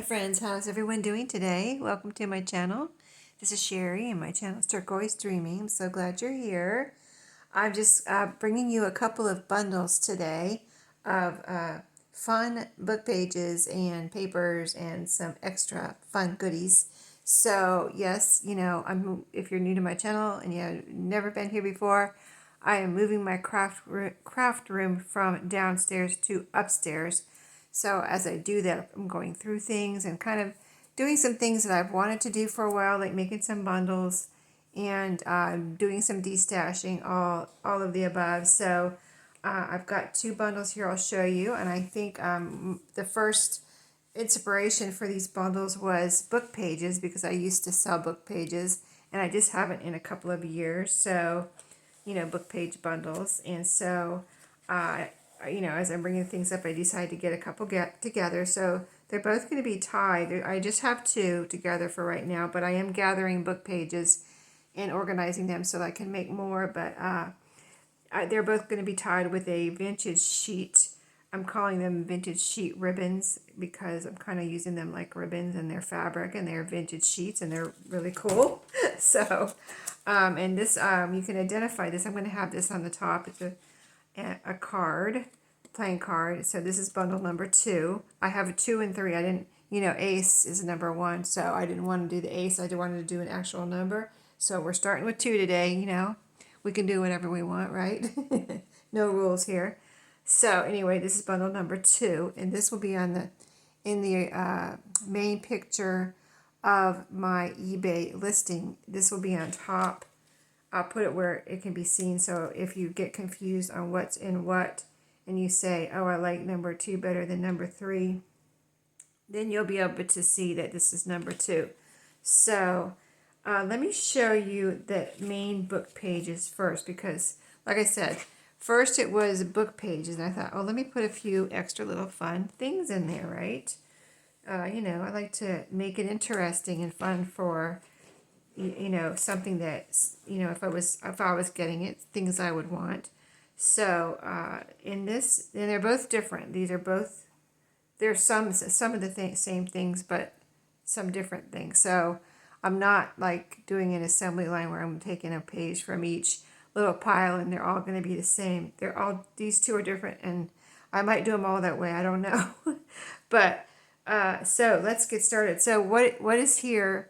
my friends, how's everyone doing today? Welcome to my channel. This is Sheree and my channel is Turquoise Dreaming. I'm so glad you're here. I'm just bringing you a couple of bundles today of fun book pages and papers and some extra fun goodies. So yes, if you're new to my channel and you've never been here before, I am moving my craft room from downstairs to upstairs. So as I do that, I'm going through things and kind of doing some things that I've wanted to do for a while, like making some bundles and doing some destashing, all of the above. So I've got two bundles here I'll show you, and I think the first inspiration for these bundles was book pages, because I used to sell book pages and I just haven't in a couple of years. So book page bundles. And so as I'm bringing things up, I decided to get a couple together. So they're both going to be tied. I just have two together for right now, but I am gathering book pages and organizing them so that I can make more. But they're both going to be tied with a vintage sheet. I'm calling them vintage sheet ribbons because I'm kind of using them like ribbons, and they're fabric and they're vintage sheets and they're really cool. So, and this, you can identify this. I'm going to have this on the top. It's a card, playing card. So this is bundle number 2. I have a 2 and 3. I didn't, ace is number 1. So I didn't want to do the ace. I wanted to do an actual number. So we're starting with 2 today, We can do whatever we want, right? No rules here. So anyway, this is bundle number 2, and this will be in the main picture of my eBay listing. This will be on top. I'll put it where it can be seen. So if you get confused on what's in what, and you say, "Oh, I like number 2 better than number 3," then you'll be able to see that this is number 2. So let me show you the main book pages first, because like I said, first it was book pages, and I thought, oh, let me put a few extra little fun things in there, right? I like to make it interesting and fun for, something that's, if I was getting it, things I would want. So in this, and they're both different. These are both, there's some of the same things, but some different things. So I'm not like doing an assembly line where I'm taking a page from each little pile and they're all going to be the same. These two are different, and I might do them all that way. I don't know. But so let's get started. So what is here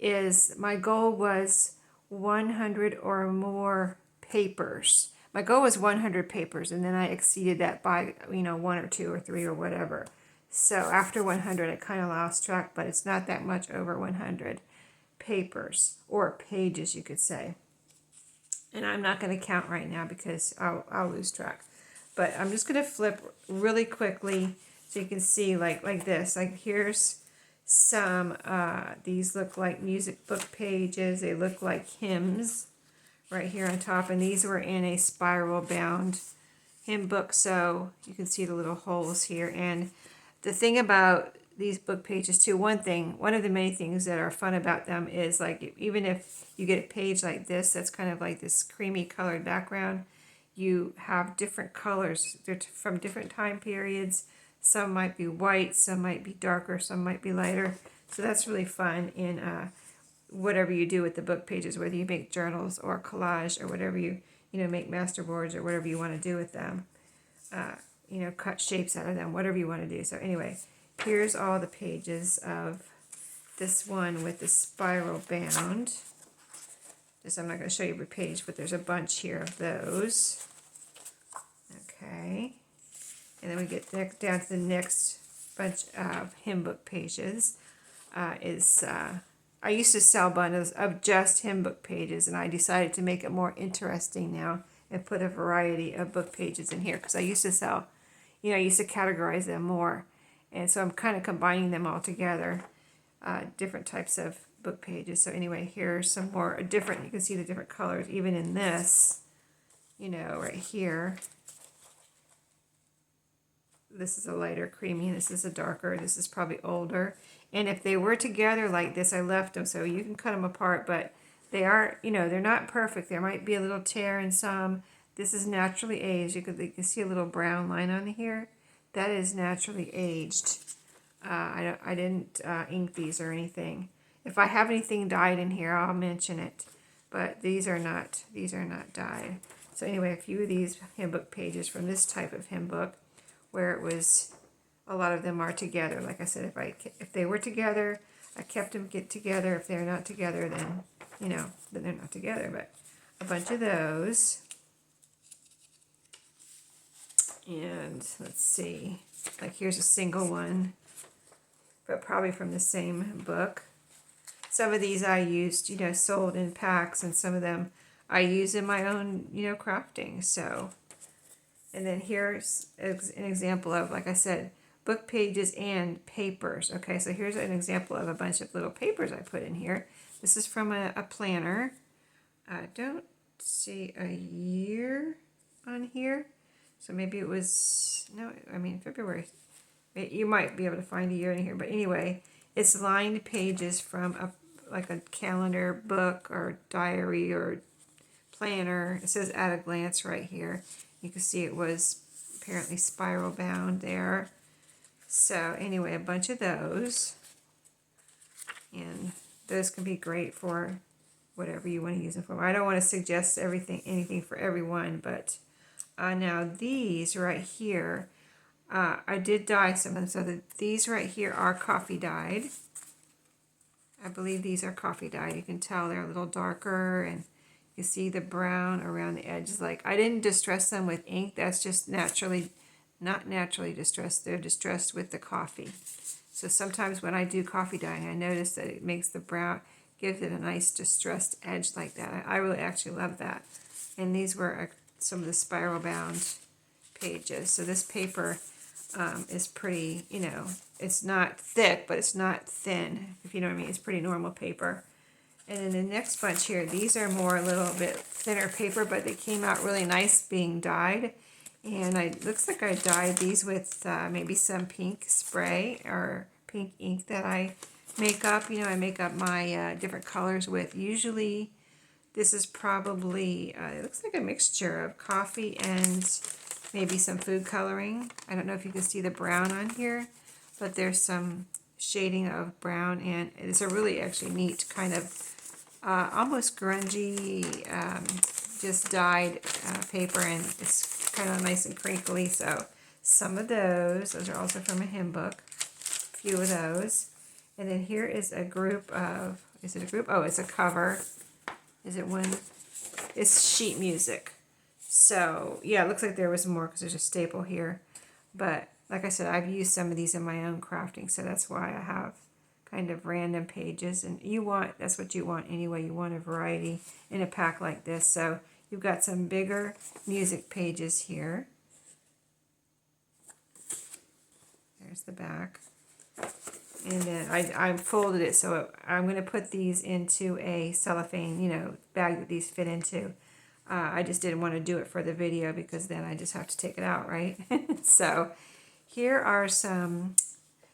is, my goal was 100 or more papers. My goal was 100 papers, and then I exceeded that by 1 or 2 or 3 or whatever. So after 100, I kind of lost track, but it's not that much over 100 papers, or pages, you could say. And I'm not going to count right now because I'll lose track. But I'm just going to flip really quickly so you can see like this. Like here's some, these look like music book pages. They look like hymns right here on top. And these were in a spiral bound hymn book. So you can see the little holes here. And the thing about these book pages too, one of the many things that are fun about them is, like, even if you get a page like this that's kind of like this creamy colored background, you have different colors. They're from different time periods. Some might be white, some might be darker, some might be lighter. So that's really fun in whatever you do with the book pages, whether you make journals or collage or whatever you make masterboards or whatever you want to do with them. Cut shapes out of them, whatever you want to do. So anyway, here's all the pages of this one with the spiral bound. I'm not going to show you every page, but there's a bunch here of those. Okay. And then we get down to the next bunch of hymn book pages. I used to sell bundles of just hymn book pages, and I decided to make it more interesting now and put a variety of book pages in here, because I used to sell, I used to categorize them more. And so I'm kind of combining them all together, different types of book pages. So anyway, here's some more different, you can see the different colors even in this, right here. This is a lighter creamy, and this is a darker, this is probably older. And if they were together like this, I left them so you can cut them apart, but they are, they're not perfect. There might be a little tear in some. This is naturally aged. You can see a little brown line on here. That is naturally aged. I didn't ink these or anything. If I have anything dyed in here, I'll mention it. But these are not dyed. So anyway, a few of these hymn book pages from this type of hymn book, where it was, a lot of them are together. Like I said, if they were together, I kept them get together. If they're not together, then then they're not together. But a bunch of those. And let's see, like here's a single one, but probably from the same book. Some of these I used, sold in packs, and some of them I use in my own, crafting. So, and then here's an example of, like I said, book pages and papers. Okay, so here's an example of a bunch of little papers I put in here. This is from a planner. I don't see a year on here. So maybe it was, no, I mean, February. You might be able to find a year in here. But anyway, it's lined pages from like a calendar book or diary or planner. It says at a glance right here. You can see it was apparently spiral bound there. So anyway, a bunch of those. And those can be great for whatever you want to use them for. I don't want to suggest anything for everyone, but now these right here, I did dye some of them. So these right here are coffee dyed. I believe these are coffee dyed. You can tell they're a little darker, and you see the brown around the edges. Like, I didn't distress them with ink. That's just not naturally distressed. They're distressed with the coffee. So sometimes when I do coffee dyeing, I notice that it makes the brown, gives it a nice distressed edge like that. I really actually love that. And these were some of the spiral bound pages. So this paper is pretty, it's not thick, but it's not thin, if you know what I mean. It's pretty normal paper. And then the next bunch here, these are more a little bit thinner paper, but they came out really nice being dyed. And it looks like I dyed these with maybe some pink spray or pink ink that I make up. I make up my different colors with. Usually this is probably, it looks like a mixture of coffee and maybe some food coloring. I don't know if you can see the brown on here, but there's some shading of brown, and it's a really actually neat kind of almost grungy, just dyed paper, and it's kind of nice and crinkly. So some of those are also from a hymn book, a few of those. And then here is a group of, is it a group? Oh, it's a cover. Is it one? It's sheet music. So yeah, it looks like there was more because there's a staple here. But like I said, I've used some of these in my own crafting, so that's why I have kind of random pages. And that's what you want anyway. You want a variety in a pack like this. So you've got some bigger music pages here. There's the back. And then I folded it, so I'm going to put these into a cellophane, bag that these fit into. I just didn't want to do it for the video because then I just have to take it out, right? So here are some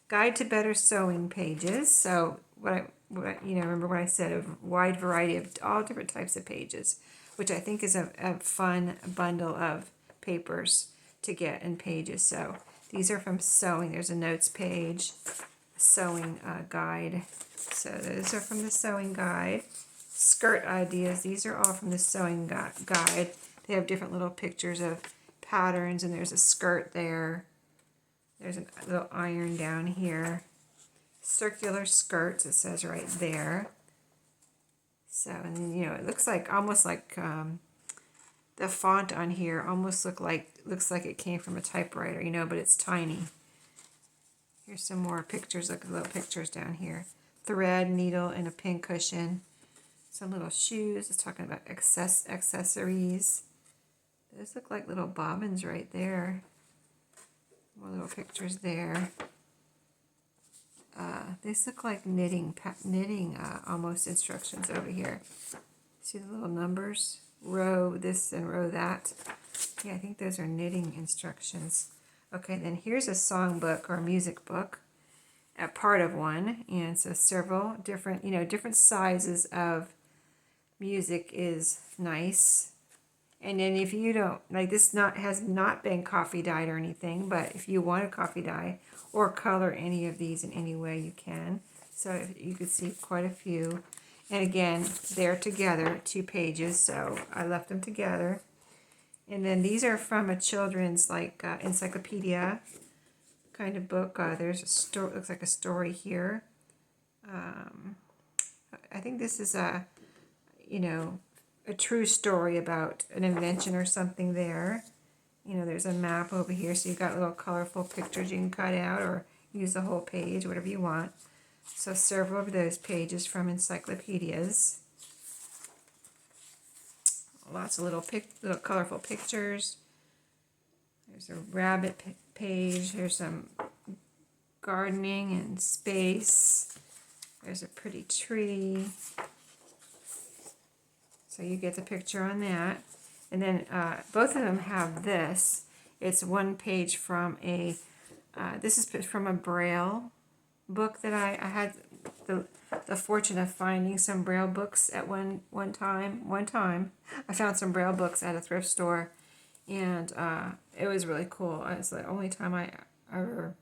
Guide to Better Sewing pages. So remember what I said, a wide variety of all different types of pages, which I think is a fun bundle of papers to get in pages. So these are from sewing. There's a notes page, sewing guide. So those are from the sewing guide. Skirt ideas. These are all from the sewing guide. They have different little pictures of patterns, and there's a skirt there. There's a little iron down here. Circular skirts, it says right there. So, and then, it looks like, almost like the font on here almost looks like it came from a typewriter, but it's tiny. Here's some more pictures, look at little pictures down here. Thread, needle, and a pin cushion. Some little shoes. It's talking about accessories. Those look like little bobbins right there. More little pictures there. These look like knitting almost instructions over here. See the little numbers? Row this and row that. Yeah, I think those are knitting instructions. Okay, then here's a song book or music book, a part of one, and so several different, different sizes of music is nice. And then if you don't, like this has not been coffee dyed or anything, but if you want to coffee dye or color any of these in any way, you can. So you can see quite a few. And again, they're together, 2 pages, so I left them together. And then these are from a children's encyclopedia kind of book. There's a story, looks like a story here. I think this is a true story about an invention or something there. There's a map over here, so you've got little colorful pictures you can cut out or use the whole page, whatever you want. So several of those pages from encyclopedias. Lots of little colorful pictures. There's a rabbit page. Here's some gardening and space. There's a pretty tree. So you get the picture on that. And then both of them have this. It's one page from this is from a Braille book that I had the fortune of finding some Braille books at one time. I found some Braille books at a thrift store, and it was really cool. It's the only time I ever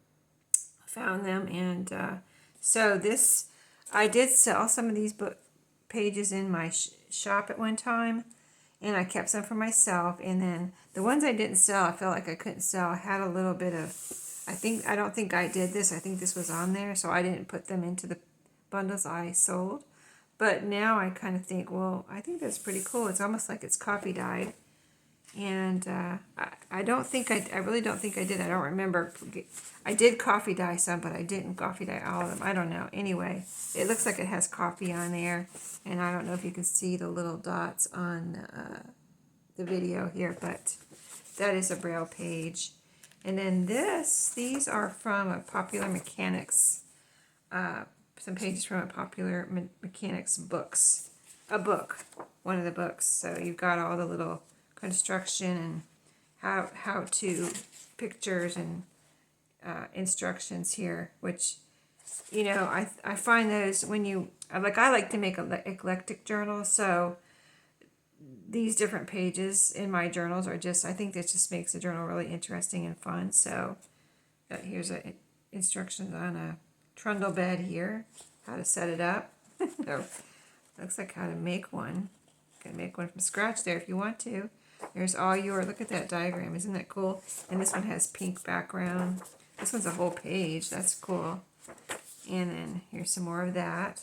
found them. And so I did sell some of these book pages in my shop at one time, and I kept some for myself. And then the ones I didn't sell, I felt like I couldn't sell. I had a little bit of, I don't think I did this. I think this was on there, so I didn't put them into the bundles I sold. But now I kind of think, well, I think that's pretty cool. It's almost like it's coffee dyed. And I really don't think I did. I don't remember. I did coffee dye some, but I didn't coffee dye all of them. I don't know. Anyway, it looks like it has coffee on there. And I don't know if you can see the little dots on the video here, but that is a Braille page. And then these are from a Popular Mechanics, some pages from a Popular Mechanics books. One of the books. So you've got all the little construction and how to pictures and instructions here, which I find those when I like to make eclectic journals, so these different pages in my journals are just, I think that just makes the journal really interesting and fun. So here's instructions on a trundle bed here, how to set it up. Looks like how to make one. You can make one from scratch there if you want to. There's look at that diagram, isn't that cool? And this one has pink background. This one's a whole page, that's cool. And then here's some more of that.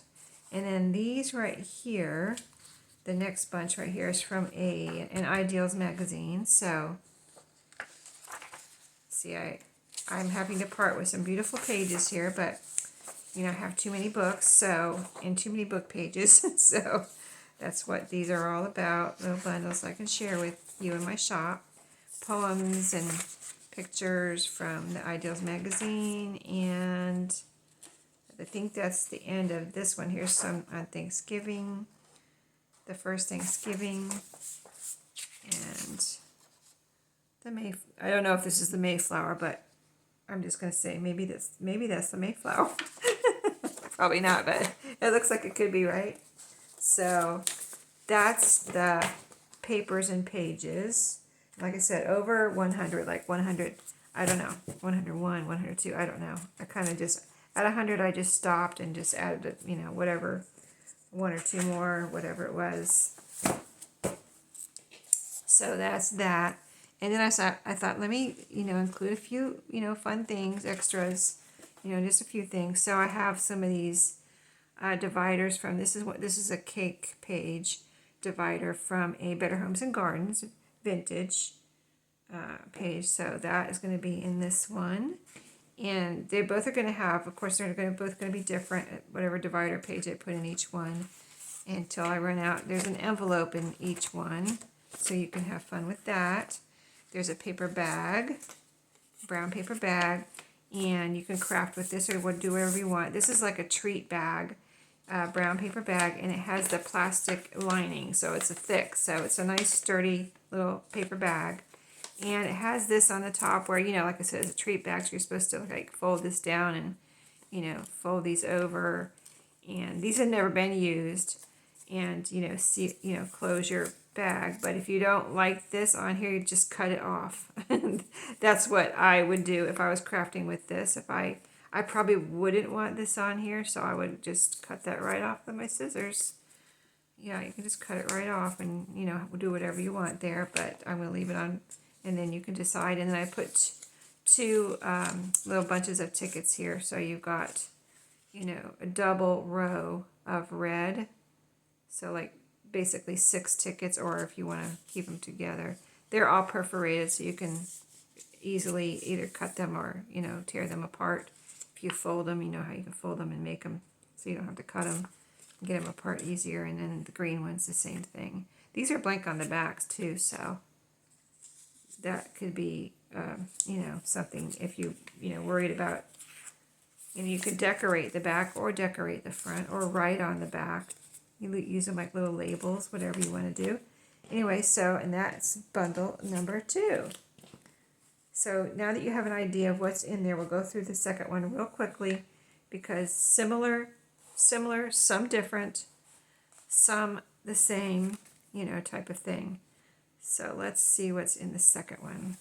And then these right here, the next bunch right here is from an Ideals magazine. So, see, I'm having to part with some beautiful pages here, but I have too many books, and too many book pages, so that's what these are all about, little bundles I can share with you in my shop. Poems and pictures from the Ideals magazine, and I think that's the end of this one. Here's some on Thanksgiving, the first Thanksgiving, and I don't know if this is the Mayflower, but I'm just going to say maybe that's the Mayflower. Probably not, but it looks like it could be, right? So that's the papers and pages. Like I said, over 100, like 100, I don't know, 101, 102, I don't know. I kind of just, at 100, I just stopped and just added, whatever, 1 or 2 more, whatever it was. So that's that. And then I thought, let me, include a few, fun things, extras, just a few things. So I have some of these dividers from, this is a cake page divider from a Better Homes and Gardens vintage page. So that is going to be in this one. And they both are going to have, of course, they're both going to be different, whatever divider page I put in each one, until I run out. There's an envelope in each one, so you can have fun with that. There's a paper bag, brown paper bag, and you can craft with this or do whatever you want. This is like a treat bag, brown paper bag, and it has the plastic lining, so it's thick, so it's a nice sturdy little paper bag. And it has this on the top where, like I said, it's a treat bag, so you're supposed to fold this down and, fold these over. And these have never been used. And, close your bag, but if you don't like this on here, you just cut it off. That's what I would do if I was crafting with this. I probably wouldn't want this on here, so I would just cut that right off with my scissors. Yeah, you can just cut it right off and, you know, do whatever you want there, but I'm going to leave it on, and then you can decide. And then I put two little bunches of tickets here, so you've got, you know, a double row of red, so like basically 6 tickets, or if you want to keep them together. They're all perforated, so you can easily either cut them or, you know, tear them apart. If you fold them, you know how you can fold them and make them so you don't have to cut them. Get them apart easier. And then the green one's the same thing. These are blank on the backs too, so that could be, you know, something if you know, worried about, you know, you could decorate the back or decorate the front or write on the back. You use them like little labels, whatever you want to do. Anyway, so, and that's bundle number 2. So now that you have an idea of what's in there, we'll go through the second one real quickly, because similar, some different, some the same, you know, type of thing. So let's see what's in the second one.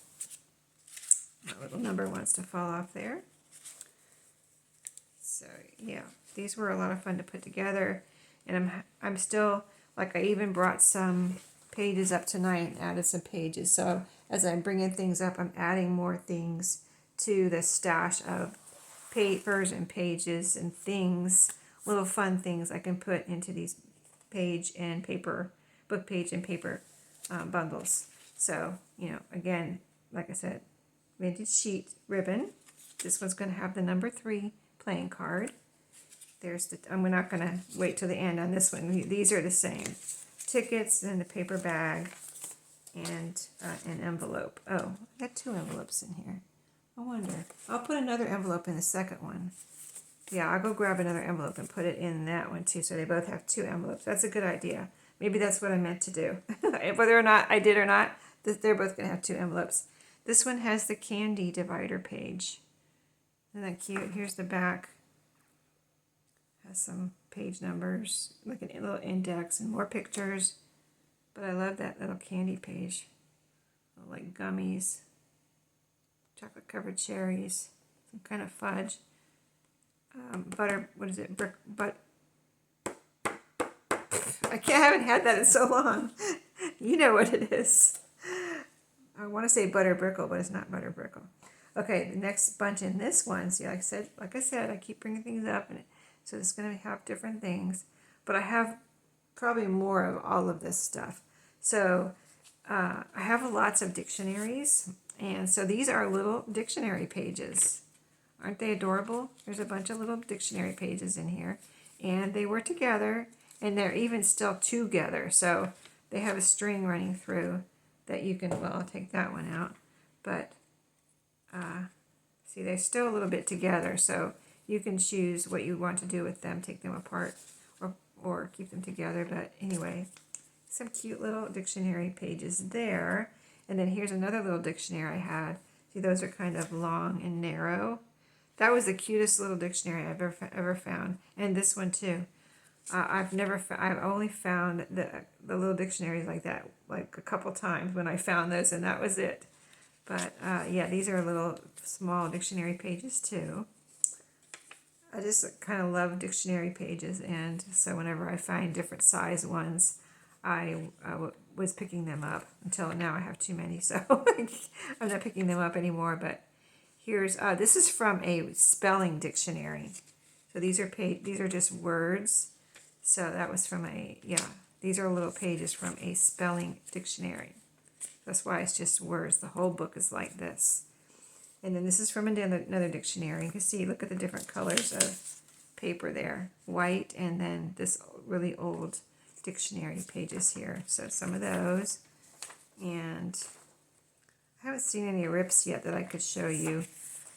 My little number wants to fall off there. So yeah, these were a lot of fun to put together, and I'm still, like, I even brought some pages up tonight and added some pages. So as I'm bringing things up, I'm adding more things to the stash of papers and pages and things, little fun things I can put into these page and paper, book page and paper bundles. So, you know, again, like I said, vintage sheet ribbon. This one's going to have the number 3 playing card. There's the, I'm not going to wait till the end on this one. These are the same. Tickets and the paper bag and an envelope. Oh, I got 2 envelopes in here. I wonder. I'll put another envelope in the second one. Yeah, I'll go grab another envelope and put it in that one too, so they both have 2 envelopes. That's a good idea. Maybe that's what I meant to do. Whether or not I did or not, they're both going to have 2 envelopes. This one has the candy divider page. Isn't that cute? Here's the back. Has some page numbers, like a little index and more pictures. But I love that little candy page. Like gummies, chocolate covered cherries, some kind of fudge, butter, what is it, I haven't had that in so long. You know what it is. I want to say butter brickle, but it's not butter brickle. Okay, the next bunch in this one, see, like I said, I keep bringing things up, and so it's going to have different things, but I have probably more of all of this stuff. So I have lots of dictionaries, and so these are little dictionary pages. Aren't they adorable? There's a bunch of little dictionary pages in here, and they were together, and they're even still together. So they have a string running through that you can, well, I'll take that one out, but see, they're still a little bit together, so you can choose what you want to do with them, take them apart or keep them together. But anyway, some cute little dictionary pages there. And then here's another little dictionary I had. See, those are kind of long and narrow. That was the cutest little dictionary I've ever found. And this one too. I've only found the little dictionaries like that like a couple times when I found those, and that was it. But yeah, these are little small dictionary pages too. I just kind of love dictionary pages, and so whenever I find different size ones, I was picking them up until now I have too many, so I'm not picking them up anymore. But here's this is from a spelling dictionary. So these are just words. So that was from these are little pages from a spelling dictionary. That's why it's just words. The whole book is like this. And then this is from another dictionary. You can see, look at the different colors of paper there. White, and then this really old dictionary pages here. So some of those. And I haven't seen any rips yet that I could show you,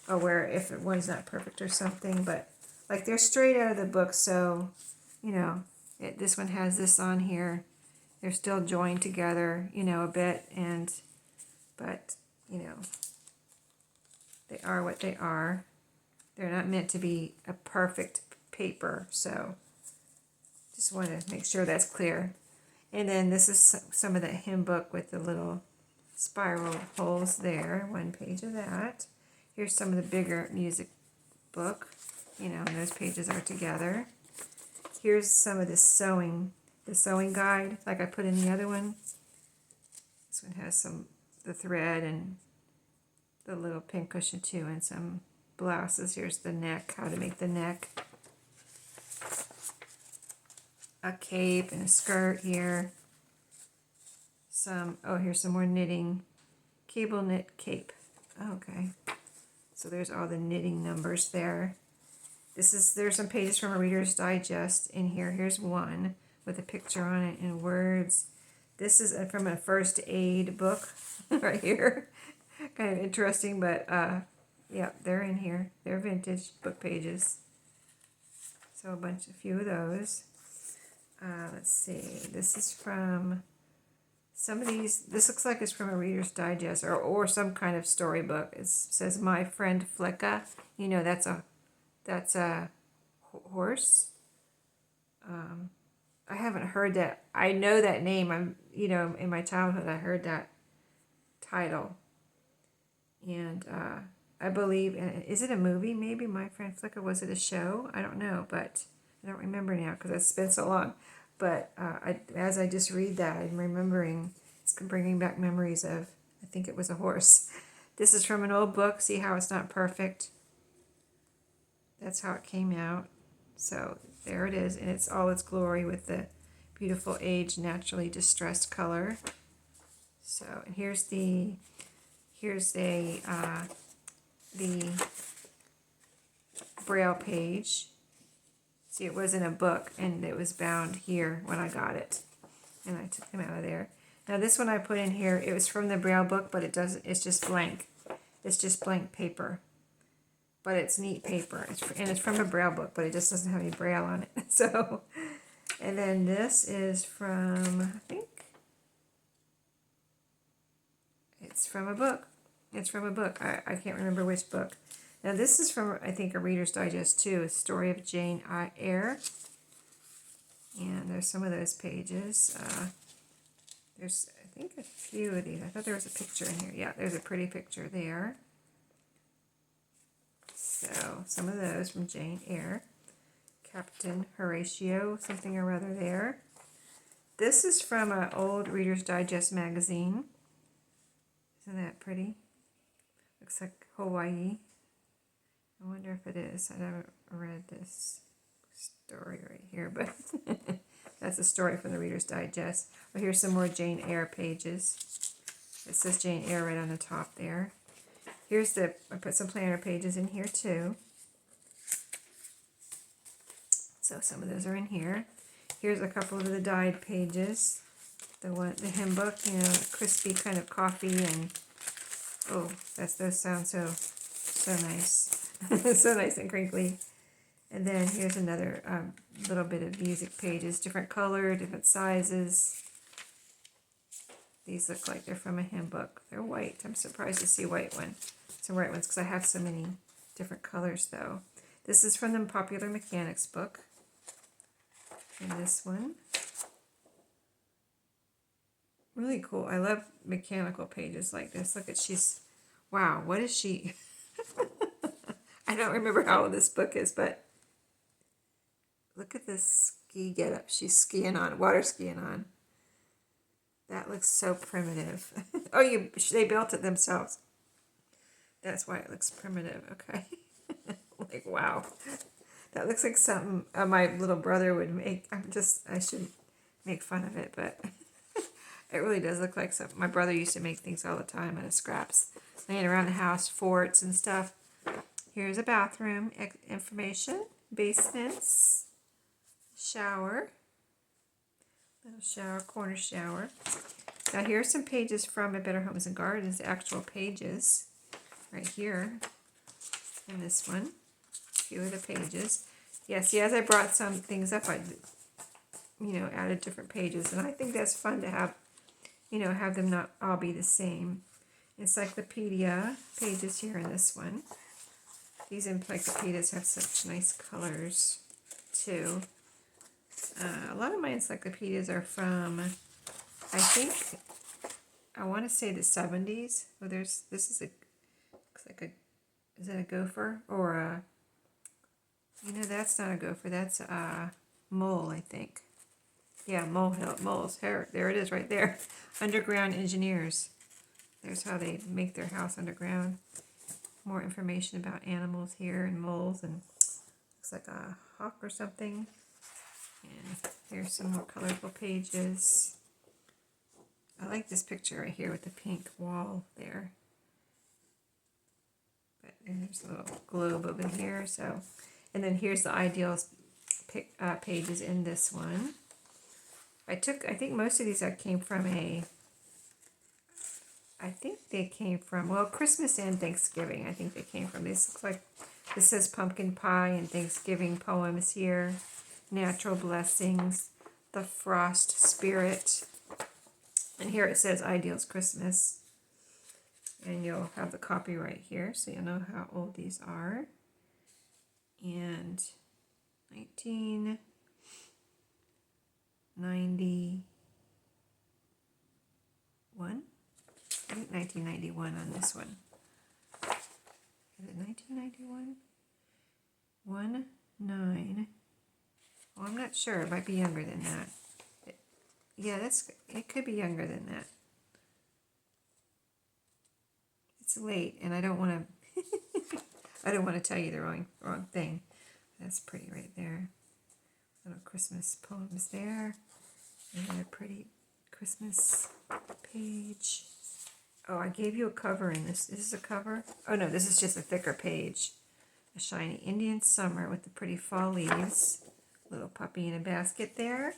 or where if one's not perfect or something. But like, they're straight out of the book, so, you know, this one has this on here. They're still joined together, you know, a bit, but, you know, they are what they are. They're not meant to be a perfect paper, so just want to make sure that's clear. And then this is some of the hymn book with the little spiral holes there. One page of that. Here's some of the bigger music book. You know, and those pages are together. Here's some of the sewing guide, like I put in the other one. This one has the thread and the little pin cushion too, and some blouses. Here's the neck, how to make the neck. A cape and a skirt here. Here's some more knitting. Cable knit cape. Okay. So there's all the knitting numbers there. There's some pages from a Reader's Digest in here. Here's one with a picture on it and words. This is from a first aid book right here. Kind of interesting, but yeah, they're in here. They're vintage book pages. So a few of those. Let's see. This is from some of these. This looks like it's from a Reader's Digest or some kind of storybook. It says My Friend Flicka. You know, that's a horse. I haven't heard that. I know that name. In my childhood, I heard that title. And I believe, is it a movie? Maybe My Friend Flicka. Was it a show? I don't know, but I don't remember now because it's been so long. But as I just read that, I'm remembering, it's bringing back memories of, I think it was a horse. This is from an old book. See how it's not perfect? That's how it came out. So there it is, and it's all its glory with the beautiful aged, naturally distressed color. So and here's the Braille page. See, it was in a book, and it was bound here when I got it, and I took them out of there. Now this one I put in here. It was from the Braille book, but it's just blank. It's just blank paper. But it's neat paper, and it's from a Braille book, but it just doesn't have any Braille on it. So, and then this is from, I think, it's from a book. It's from a book. I can't remember which book. Now this is from, I think, a Reader's Digest too, A Story of Jane Eyre. And there's some of those pages. There's, I think, a few of these. I thought there was a picture in here. Yeah, there's a pretty picture there. So, some of those from Jane Eyre. Captain Horatio, something or other there. This is from an old Reader's Digest magazine. Isn't that pretty? Looks like Hawaii. I wonder if it is. I haven't read this story right here, but that's a story from the Reader's Digest. Well, here's some more Jane Eyre pages. It says Jane Eyre right on the top there. I put some planner pages in here too. So some of those are in here. Here's a couple of the dyed pages. The hymn book, crispy kind of coffee, and oh, those sound so nice. So nice and crinkly. And then here's another little bit of music pages, different color, different sizes. These look like they're from a hymn book. They're white. I'm surprised to see some white ones because I have so many different colors though. This is from the Popular Mechanics book. And this one. Really cool. I love mechanical pages like this. Look at wow, what is she? I don't remember how old this book is, but look at this ski getup. She's water skiing on. That looks so primitive. Oh, they built it themselves. That's why it looks primitive. Okay. Like, wow. That looks like something my little brother would make. I should make fun of it, but it really does look like something. My brother used to make things all the time out of scraps. Laying around the house, forts and stuff. Here's a bathroom information. Basements. Shower. Little shower, corner shower. Now here's some pages from A Better Homes and Gardens, the actual pages right here in this one. A few of the pages. Yeah, see, as I brought some things up, I added different pages, and I think that's fun to have, have them not all be the same. Encyclopedia pages here in this one. These encyclopedias have such nice colors too. A lot of my encyclopedias are from, I think, I want to say the 70s. Oh, this is looks like is that a gopher? Or that's not a gopher, that's a mole, I think. Yeah, moles, there it is right there. Underground engineers. There's how they make their house underground. More information about animals here and moles, and looks like a hawk or something. And here's some more colorful pages. I like this picture right here with the pink wall there. And there's a little globe over here. So, and then here's the ideals pages in this one. I think most of these came from well, Christmas and Thanksgiving. I think they came from this. Looks like this says pumpkin pie and Thanksgiving poems here. Natural blessings, the frost spirit. And here it says Ideals Christmas. And you'll have the copyright here, so you'll know how old these are. And 1991. I think 1991 on this one. Is it 1991? 19. Well, I'm not sure. It might be younger than that. It could be younger than that. It's late, and I don't want to tell you the wrong thing. That's pretty right there. Little Christmas poems there. Another pretty Christmas page. Oh, I gave you a cover in this. Is this a cover? Oh no, this is just a thicker page. A shiny Indian summer with the pretty fall leaves. Little puppy in a basket there.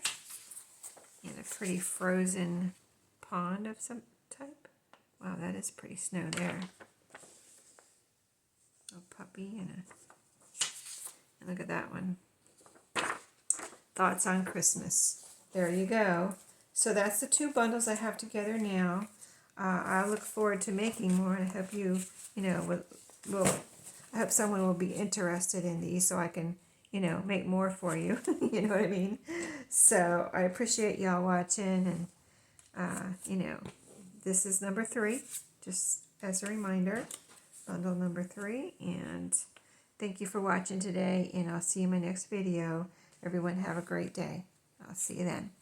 And a pretty frozen pond of some type. Wow, that is pretty snow there. A puppy and look at that one. Thoughts on Christmas. There you go. So that's the 2 bundles I have together now. I look forward to making more, and I hope I hope someone will be interested in these so I can, make more for you. You know what I mean? So I appreciate y'all watching, and, this is number 3, just as a reminder, bundle number 3, and thank you for watching today, and I'll see you in my next video. Everyone have a great day. I'll see you then.